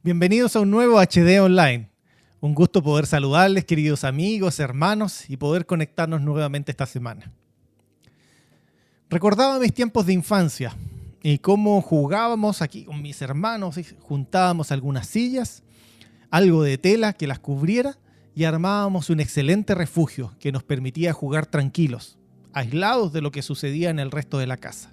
Bienvenidos a un nuevo HD Online. Un gusto poder saludarles, queridos amigos, hermanos, y poder conectarnos nuevamente esta semana. Recordaba mis tiempos de infancia y cómo jugábamos aquí con mis hermanos, juntábamos algunas sillas, algo de tela que las cubriera y armábamos un excelente refugio que nos permitía jugar tranquilos, aislados de lo que sucedía en el resto de la casa.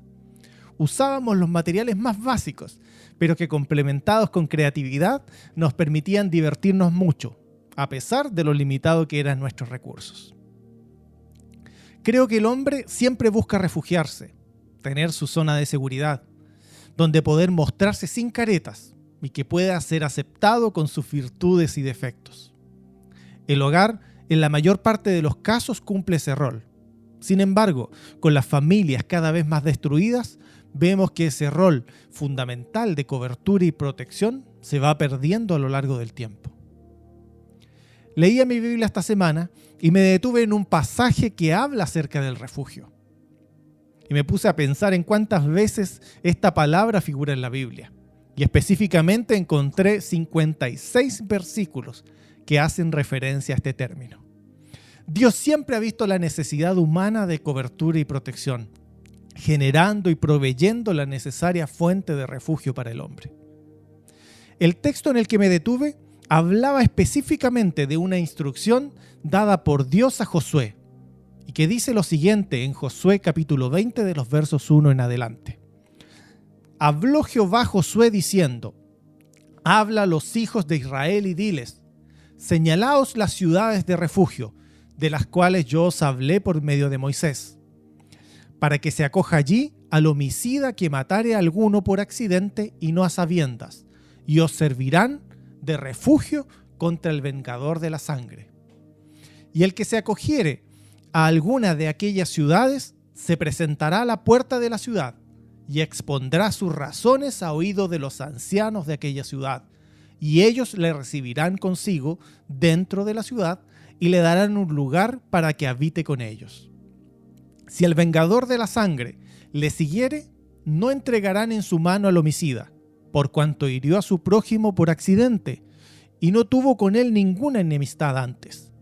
Usábamos los materiales más básicos, pero que complementados con creatividad nos permitían divertirnos mucho, a pesar de lo limitado que eran nuestros recursos. Creo que el hombre siempre busca refugiarse, tener su zona de seguridad, donde poder mostrarse sin caretas y que pueda ser aceptado con sus virtudes y defectos. El hogar, en la mayor parte de los casos, cumple ese rol. Sin embargo, con las familias cada vez más destruidas, vemos que ese rol fundamental de cobertura y protección se va perdiendo a lo largo del tiempo. Leía mi Biblia esta semana y me detuve en un pasaje que habla acerca del refugio. Y me puse a pensar en cuántas veces esta palabra figura en la Biblia. Y específicamente encontré 56 versículos que hacen referencia a este término. Dios siempre ha visto la necesidad humana de cobertura y protección, generando y proveyendo la necesaria fuente de refugio para el hombre. El texto en el que me detuve hablaba específicamente de una instrucción dada por Dios a Josué, y que dice lo siguiente en Josué capítulo 20 de los versos 1 en adelante. Habló Jehová a Josué diciendo: habla a los hijos de Israel y diles: señalaos las ciudades de refugio, de las cuales yo os hablé por medio de Moisés, para que se acoja allí al homicida que matare a alguno por accidente y no a sabiendas, y os servirán de refugio contra el vengador de la sangre. Y el que se acogiere a alguna de aquellas ciudades se presentará a la puerta de la ciudad y expondrá sus razones a oído de los ancianos de aquella ciudad, y ellos le recibirán consigo dentro de la ciudad y le darán un lugar para que habite con ellos. Si el vengador de la sangre le siguiere, no entregarán en su mano al homicida, por cuanto hirió a su prójimo por accidente, y no tuvo con él ninguna enemistad antes.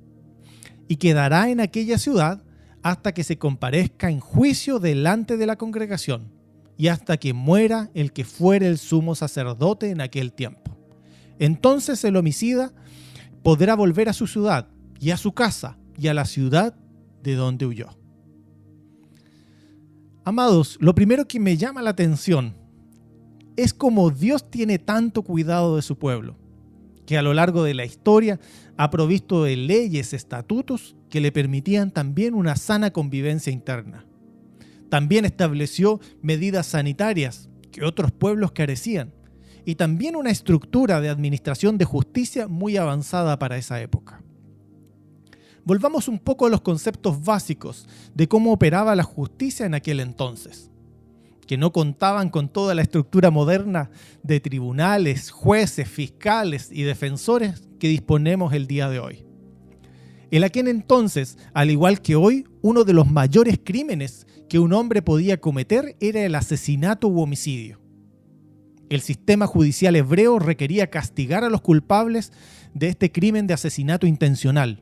Y quedará en aquella ciudad hasta que se comparezca en juicio delante de la congregación, y hasta que muera el que fuere el sumo sacerdote en aquel tiempo. Entonces el homicida podrá volver a su ciudad, y a su casa, y a la ciudad de donde huyó. Amados, lo primero que me llama la atención es cómo Dios tiene tanto cuidado de su pueblo, que a lo largo de la historia ha provisto de leyes, estatutos que le permitían también una sana convivencia interna. También estableció medidas sanitarias que otros pueblos carecían, y también una estructura de administración de justicia muy avanzada para esa época. Volvamos un poco a los conceptos básicos de cómo operaba la justicia en aquel entonces, que no contaban con toda la estructura moderna de tribunales, jueces, fiscales y defensores que disponemos el día de hoy. En aquel entonces, al igual que hoy, uno de los mayores crímenes que un hombre podía cometer era el asesinato u homicidio. El sistema judicial hebreo requería castigar a los culpables de este crimen de asesinato intencional.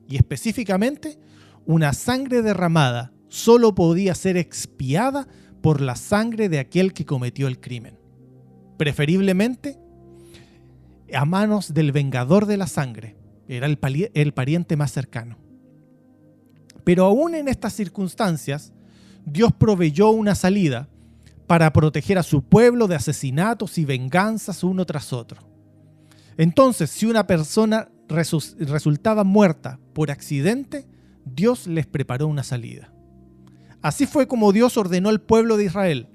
Y específicamente, una sangre derramada solo podía ser expiada por la sangre de aquel que cometió el crimen, preferiblemente a manos del vengador de la sangre, era el pariente más cercano. Pero aún en estas circunstancias, Dios proveyó una salida para proteger a su pueblo de asesinatos y venganzas uno tras otro. Entonces, si una persona resultaba muerta por accidente, Dios les preparó una salida. Así fue como Dios ordenó al pueblo de Israel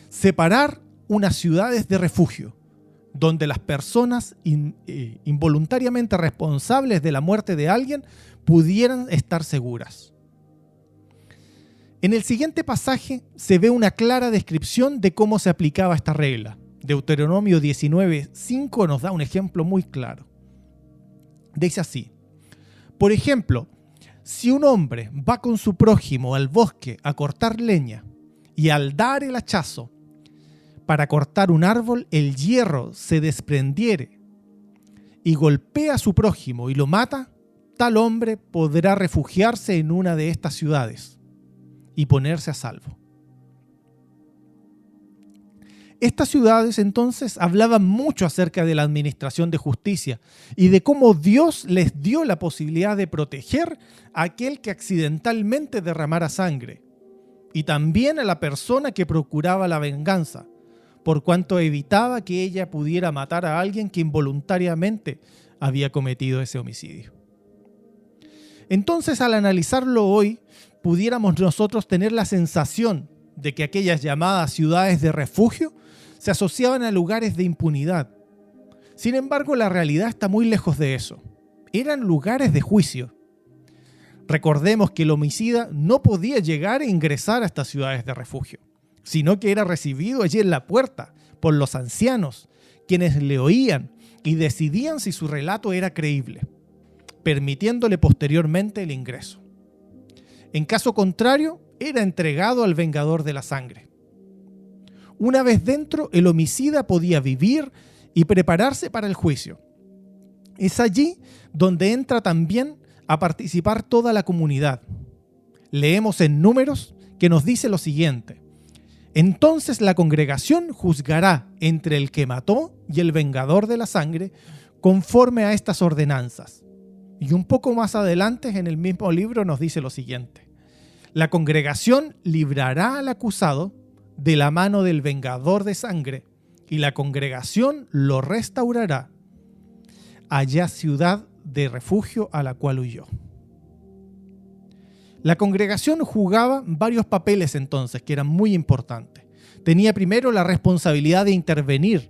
separar unas ciudades de refugio, donde las personas involuntariamente responsables de la muerte de alguien pudieran estar seguras. En el siguiente pasaje se ve una clara descripción de cómo se aplicaba esta regla. Deuteronomio 19:5 nos da un ejemplo muy claro. Dice así: por ejemplo, si un hombre va con su prójimo al bosque a cortar leña y al dar el hachazo para cortar un árbol, el hierro se desprendiere y golpea a su prójimo y lo mata, tal hombre podrá refugiarse en una de estas ciudades y ponerse a salvo. Estas ciudades entonces hablaban mucho acerca de la administración de justicia y de cómo Dios les dio la posibilidad de proteger a aquel que accidentalmente derramara sangre y también a la persona que procuraba la venganza, por cuanto evitaba que ella pudiera matar a alguien que involuntariamente había cometido ese homicidio. Entonces, al analizarlo hoy, pudiéramos nosotros tener la sensación de que aquellas llamadas ciudades de refugio se asociaban a lugares de impunidad. Sin embargo, la realidad está muy lejos de eso. Eran lugares de juicio. Recordemos que el homicida no podía llegar e ingresar a estas ciudades de refugio, sino que era recibido allí en la puerta por los ancianos, quienes le oían y decidían si su relato era creíble, permitiéndole posteriormente el ingreso. En caso contrario, era entregado al vengador de la sangre. Una vez dentro, el homicida podía vivir y prepararse para el juicio. Es allí donde entra también a participar toda la comunidad. Leemos en Números que nos dice lo siguiente: entonces la congregación juzgará entre el que mató y el vengador de la sangre conforme a estas ordenanzas. Y un poco más adelante en el mismo libro nos dice lo siguiente: la congregación librará al acusado de la mano del vengador de sangre y la congregación lo restaurará allá ciudad de refugio a la cual huyó. La congregación jugaba varios papeles entonces que eran muy importantes. Tenía primero la responsabilidad de intervenir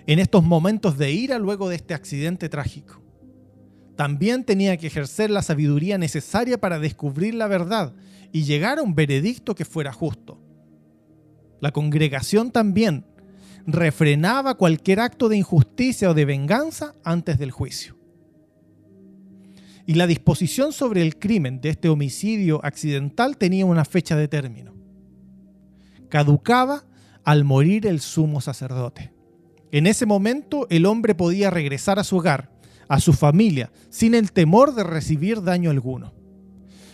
en estos momentos de ira luego de este accidente trágico. También tenía que ejercer la sabiduría necesaria para descubrir la verdad y llegar a un veredicto que fuera justo. La congregación también refrenaba cualquier acto de injusticia o de venganza antes del juicio. Y la disposición sobre el crimen de este homicidio accidental tenía una fecha de término. Caducaba al morir el sumo sacerdote. En ese momento el hombre podía regresar a su hogar, a su familia, sin el temor de recibir daño alguno.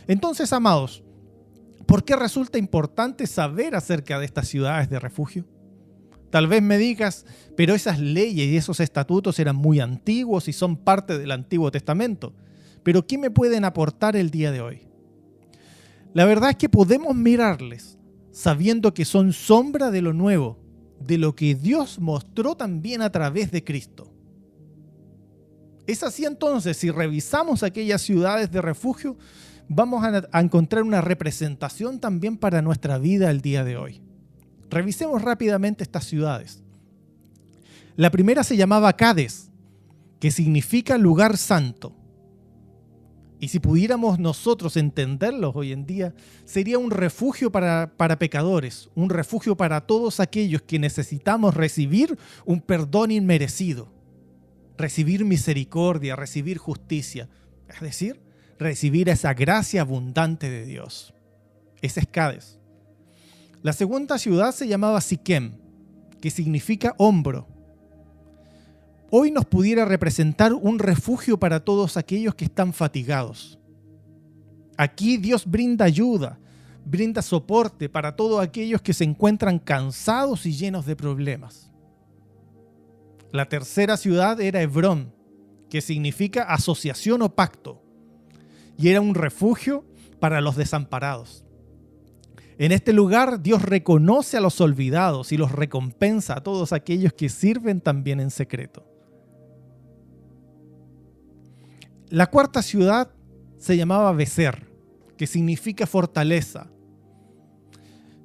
Entonces, amados, ¿por qué resulta importante saber acerca de estas ciudades de refugio? Tal vez me digas, pero esas leyes y esos estatutos eran muy antiguos y son parte del Antiguo Testamento. ¿Pero qué me pueden aportar el día de hoy? La verdad es que podemos mirarles sabiendo que son sombra de lo nuevo, de lo que Dios mostró también a través de Cristo. Es así entonces, si revisamos aquellas ciudades de refugio, vamos a encontrar una representación también para nuestra vida el día de hoy. Revisemos rápidamente estas ciudades. La primera se llamaba Cades, que significa lugar santo. Y si pudiéramos nosotros entenderlo hoy en día, sería un refugio para pecadores, un refugio para todos aquellos que necesitamos recibir un perdón inmerecido, recibir misericordia, recibir justicia, es decir, recibir esa gracia abundante de Dios. Ese es Cades. La segunda ciudad se llamaba Siquem, que significa hombro. Hoy nos pudiera representar un refugio para todos aquellos que están fatigados. Aquí Dios brinda ayuda, brinda soporte para todos aquellos que se encuentran cansados y llenos de problemas. La tercera ciudad era Hebrón, que significa asociación o pacto, y era un refugio para los desamparados. En este lugar Dios reconoce a los olvidados y los recompensa a todos aquellos que sirven también en secreto. La cuarta ciudad se llamaba Becer, que significa fortaleza.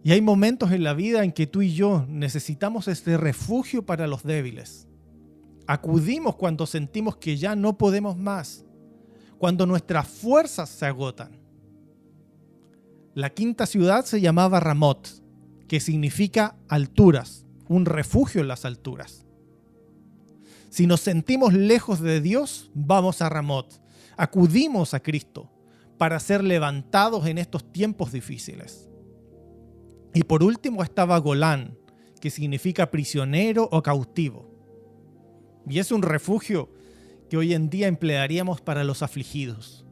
Y hay momentos en la vida en que tú y yo necesitamos este refugio para los débiles. Acudimos cuando sentimos que ya no podemos más, cuando nuestras fuerzas se agotan. La quinta ciudad se llamaba Ramot, que significa alturas, un refugio en las alturas. Si nos sentimos lejos de Dios, vamos a Ramot. Acudimos a Cristo para ser levantados en estos tiempos difíciles. Y por último estaba Golán, que significa prisionero o cautivo. Y es un refugio que hoy en día emplearíamos para los afligidos.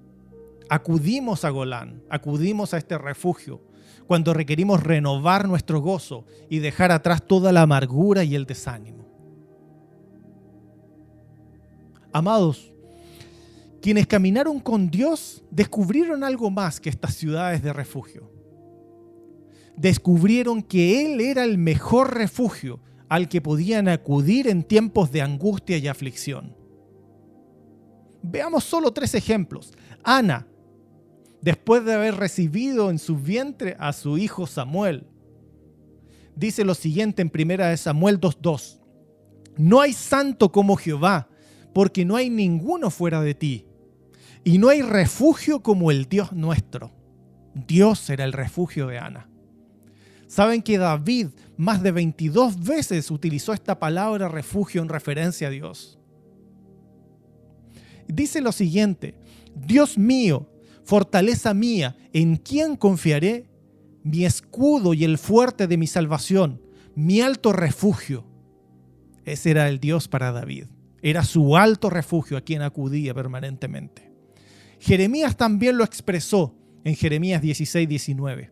Acudimos a Golán, acudimos a este refugio cuando requerimos renovar nuestro gozo y dejar atrás toda la amargura y el desánimo. Amados, quienes caminaron con Dios descubrieron algo más que estas ciudades de refugio. Descubrieron que Él era el mejor refugio al que podían acudir en tiempos de angustia y aflicción. Veamos solo 3 ejemplos. Ana, después de haber recibido en su vientre a su hijo Samuel, dice lo siguiente en 1 Samuel 2:2. No hay santo como Jehová, porque no hay ninguno fuera de ti, y no hay refugio como el Dios nuestro. Dios era el refugio de Ana. ¿Saben que David más de 22 veces utilizó esta palabra refugio en referencia a Dios? Dice lo siguiente: Dios mío, fortaleza mía, ¿en quién confiaré? Mi escudo y el fuerte de mi salvación, mi alto refugio. Ese era el Dios para David. Era su alto refugio a quien acudía permanentemente. Jeremías también lo expresó en Jeremías 16:19.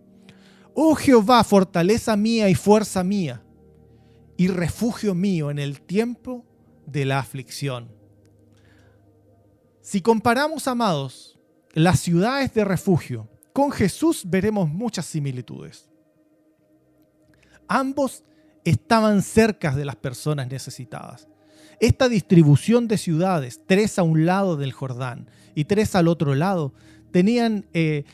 Oh Jehová, fortaleza mía y fuerza mía, y refugio mío en el tiempo de la aflicción. Si comparamos, amados, las ciudades de refugio con Jesús, veremos muchas similitudes. Ambos estaban cerca de las personas necesitadas. Esta distribución de ciudades, 3 a un lado del Jordán y 3 al otro lado, tenían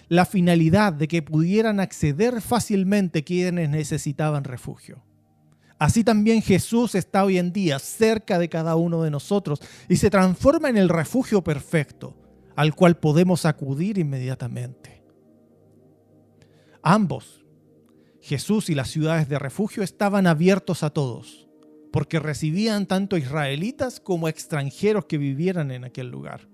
la finalidad de que pudieran acceder fácilmente quienes necesitaban refugio. Así también Jesús está hoy en día cerca de cada uno de nosotros y se transforma en el refugio perfecto al cual podemos acudir inmediatamente. Ambos, Jesús y las ciudades de refugio, estaban abiertos a todos, porque recibían tanto israelitas como extranjeros que vivieran en aquel lugar.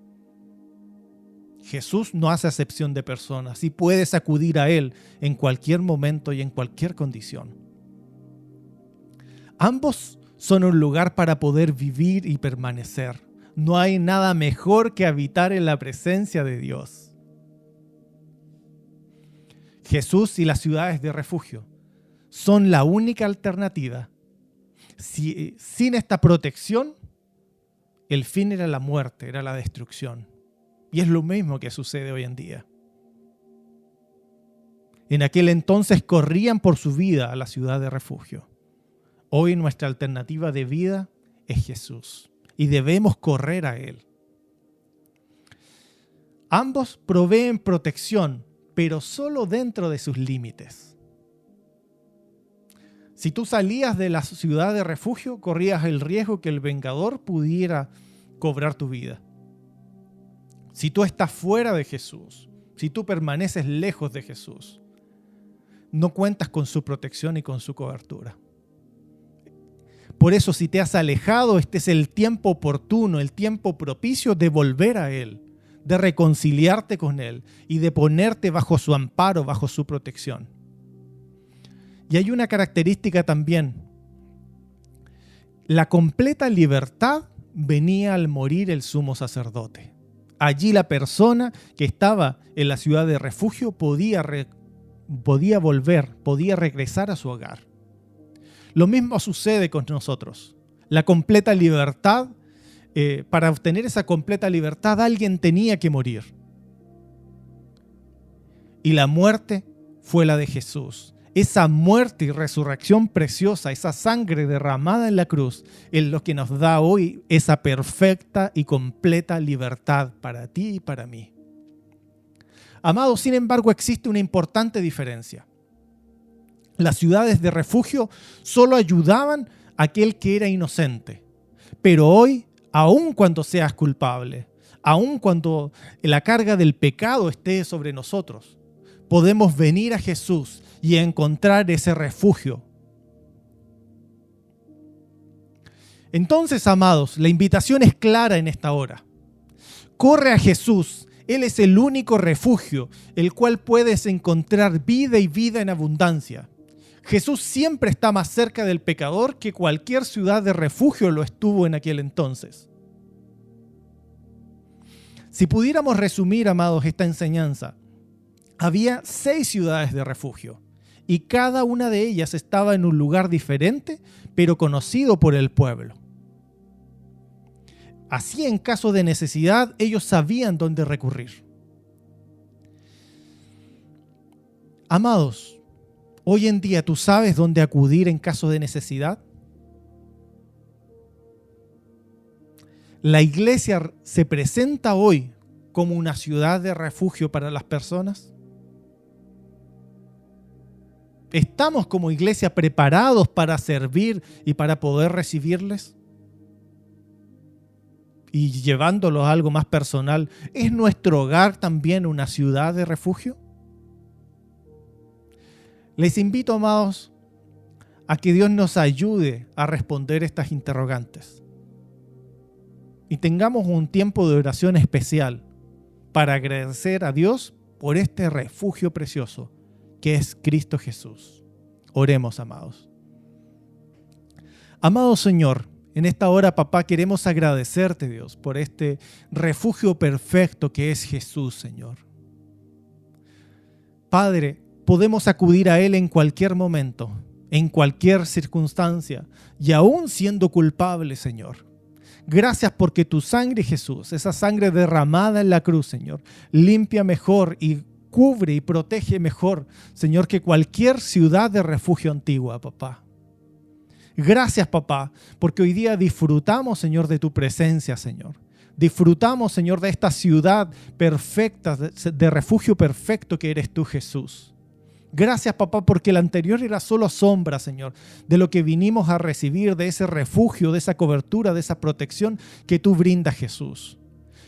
Jesús no hace acepción de personas y puedes acudir a Él en cualquier momento y en cualquier condición. Ambos son un lugar para poder vivir y permanecer. No hay nada mejor que habitar en la presencia de Dios. Jesús y las ciudades de refugio son la única alternativa. Sin esta protección, el fin era la muerte, era la destrucción. Y es lo mismo que sucede hoy en día. En aquel entonces corrían por su vida a la ciudad de refugio. Hoy nuestra alternativa de vida es Jesús y debemos correr a Él. Ambos proveen protección, pero solo dentro de sus límites. Si tú salías de la ciudad de refugio, corrías el riesgo que el vengador pudiera cobrar tu vida. Si tú estás fuera de Jesús, si tú permaneces lejos de Jesús, no cuentas con su protección y con su cobertura. Por eso, si te has alejado, este es el tiempo oportuno, el tiempo propicio de volver a Él, de reconciliarte con Él y de ponerte bajo su amparo, bajo su protección. Y hay una característica también. La completa libertad venía al morir el sumo sacerdote. Allí la persona que estaba en la ciudad de refugio podía volver, podía regresar a su hogar. Lo mismo sucede con nosotros. La completa libertad, para obtener esa completa libertad, alguien tenía que morir. Y la muerte fue la de Jesús. Esa muerte y resurrección preciosa, esa sangre derramada en la cruz, es lo que nos da hoy esa perfecta y completa libertad para ti y para mí. Amados, sin embargo, existe una importante diferencia. Las ciudades de refugio solo ayudaban a aquel que era inocente. Pero hoy, aun cuando seas culpable, aun cuando la carga del pecado esté sobre nosotros, podemos venir a Jesús y encontrar ese refugio. Entonces, amados, la invitación es clara en esta hora. Corre a Jesús. Él es el único refugio, el cual puedes encontrar vida y vida en abundancia. Jesús siempre está más cerca del pecador que cualquier ciudad de refugio lo estuvo en aquel entonces. Si pudiéramos resumir, amados, esta enseñanza, había 6 ciudades de refugio y cada una de ellas estaba en un lugar diferente, pero conocido por el pueblo. Así, en caso de necesidad, ellos sabían dónde recurrir. Amados, hoy en día, ¿tú sabes dónde acudir en caso de necesidad? La iglesia se presenta hoy como una ciudad de refugio para las personas. ¿Estamos como iglesia preparados para servir y para poder recibirles? Y llevándolo a algo más personal, ¿es nuestro hogar también una ciudad de refugio? Les invito, amados, a que Dios nos ayude a responder estas interrogantes. Y tengamos un tiempo de oración especial para agradecer a Dios por este refugio precioso que es Cristo Jesús. Oremos, amados. Amado Señor, en esta hora, papá, queremos agradecerte, Dios, por este refugio perfecto que es Jesús, Señor. Padre, podemos acudir a Él en cualquier momento, en cualquier circunstancia, y aún siendo culpables, Señor. Gracias porque tu sangre, Jesús, esa sangre derramada en la cruz, Señor, limpia mejor y cubre y protege mejor, Señor, que cualquier ciudad de refugio antigua, papá. Gracias, papá, porque hoy día disfrutamos, Señor, de tu presencia, Señor. Disfrutamos, Señor, de esta ciudad perfecta, de refugio perfecto que eres tú, Jesús. Gracias, papá, porque el anterior era solo sombra, Señor, de lo que vinimos a recibir, de ese refugio, de esa cobertura, de esa protección que tú brindas, Jesús.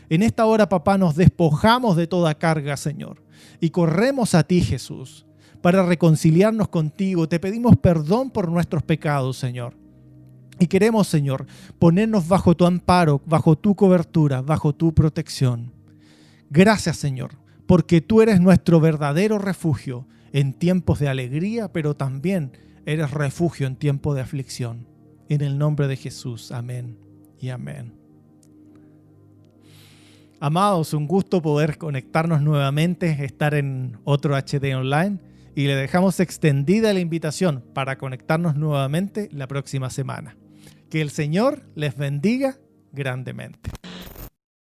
En esta hora, papá, nos despojamos de toda carga, Señor, y corremos a ti, Jesús, para reconciliarnos contigo. Te pedimos perdón por nuestros pecados, Señor. Y queremos, Señor, ponernos bajo tu amparo, bajo tu cobertura, bajo tu protección. Gracias, Señor, porque tú eres nuestro verdadero refugio en tiempos de alegría, pero también eres refugio en tiempos de aflicción. En el nombre de Jesús, amén y amén. Amados, un gusto poder conectarnos nuevamente, estar en otro HD Online, y le dejamos extendida la invitación para conectarnos nuevamente la próxima semana. Que el Señor les bendiga grandemente.